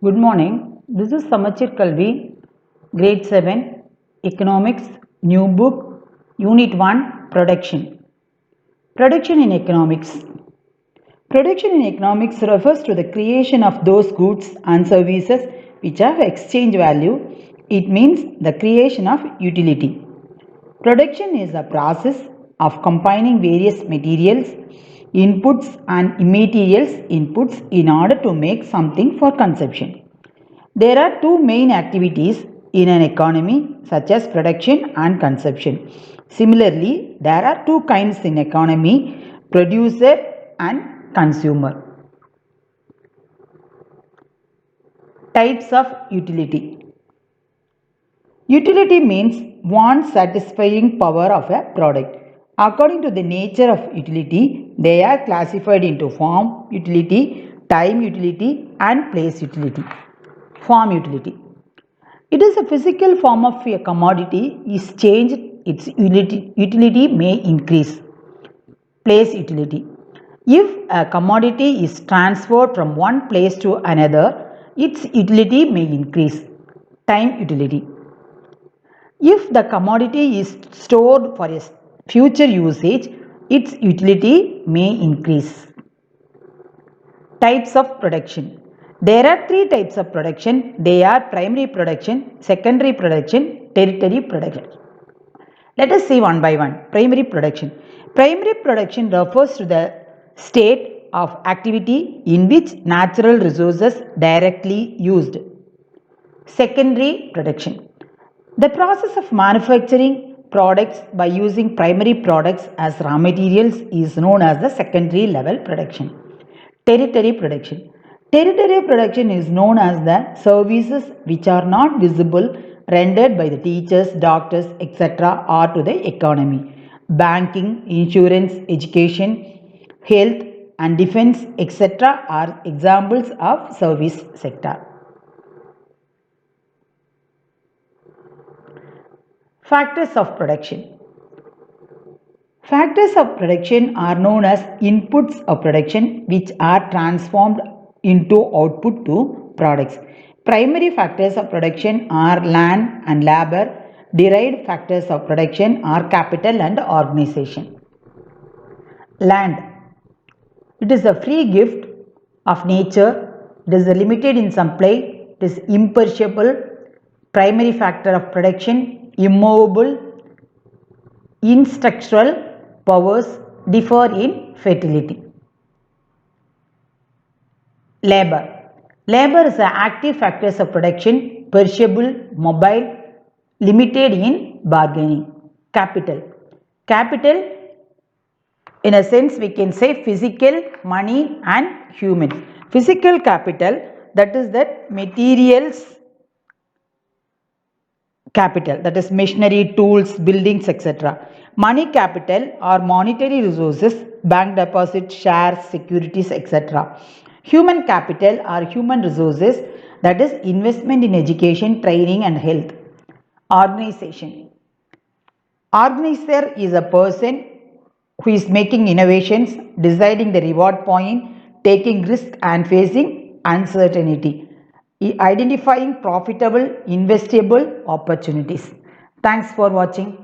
Good morning. This is Samachir Kalvi, Grade 7, Economics, New Book, Unit 1, Production. Production in economics. Production in economics refers to the creation of those goods and services which have exchange value. It means the creation of utility. Production is a process of combining various materials, inputs and immaterials inputs in order to make something for consumption. There are two main activities in an economy such as production and consumption. Similarly, there are two kinds in economy, producer and consumer. Types of utility. Utility means want satisfying power of a product. According to the nature of utility, they are classified into form utility, time utility and place utility. Form utility. It is a physical form of a commodity is changed, its utility may increase. Place utility. If a commodity is transferred from one place to another, its utility may increase. Time utility. If the commodity is stored for a future usage, its utility may increase. Types of production. There are three types of production. They are primary production, secondary production, tertiary production. Let us see one by one. Primary production. Primary production refers to the state of activity in which natural resources directly used. Secondary production. The process of manufacturing products by using primary products as raw materials is known as the secondary level production. Tertiary production. Tertiary production is known as the services which are not visible rendered by the teachers, doctors, etc. or to the economy. Banking, insurance, education, health and defense, etc. are examples of service sector. Factors of production. Factors of production are known as inputs of production which are transformed into output to products. Primary factors of production are land and labor. Derived factors of production are capital and organization. Land. It is a free gift of nature. It is limited in supply. It is imperishable. Primary factor of production, immovable. Instructional powers differ in fertility. Labor. Labor is the active factors of production, perishable, mobile, limited in bargaining. Capital. Capital, in a sense, we can say physical, money and human. Physical capital, that is that materials capital, that is machinery, tools, buildings, etc. Money capital or monetary resources, bank deposits, shares, securities, etc. Human capital or human resources, that is investment in education, training and health. Organization. Organizer is a person who is making innovations, deciding the reward point, taking risk and facing uncertainty, identifying profitable, investable opportunities. Thanks for watching.